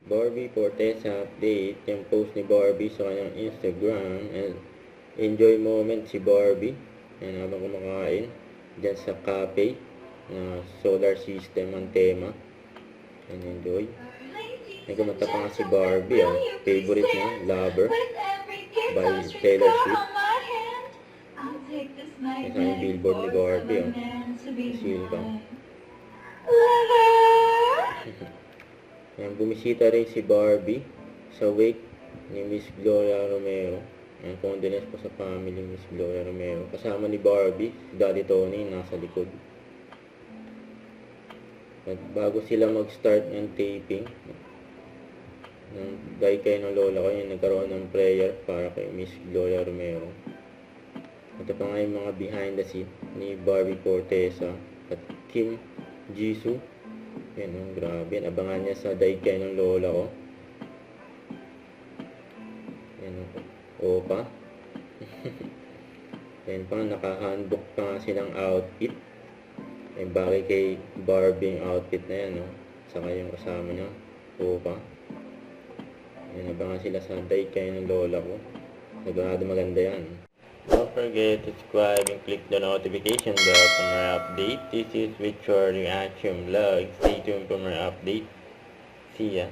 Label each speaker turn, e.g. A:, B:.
A: Barbie Fortesa update, yung post ni Barbie sa kanyang Instagram, and enjoy moment si Barbie, and habang kumakain, dyan sa cafe, na solar system ang tema, and enjoy. May kumanta pa nga si Barbie, favorite niya, Lover, by Taylor Swift. Ito yung billboard ni Barbie, seal ka. Ayan, bumisita rin si Barbie sa wake ni Miss Gloria Romero. Ayan, condolence po sa family Miss Gloria Romero. Kasama ni Barbie, si Daddy Tony nasa likod. At bago sila mag-start ng taping, dahil kayo ng lola ko, yung nagkaroon ng prayer para kay Miss Gloria Romero. Ito pa nga yung mga behind the scene ni Barbie Fortesa at Kim Jisoo. Yan, grabe. Abangan niya sa daigay ng lola ko. Yan, opa. Yan pa, naka-handbook pa nga silang outfit. Yan, bagay kay Barbie yung outfit na yan, no? Saka yung kasama niya, opa. Yan, abangan sila sa daigay ng lola ko. Sigurado maganda yan. Don't forget to subscribe and click the notification bell for more update. This is Richard Reaction Vlog. Stay tuned for more update. See ya.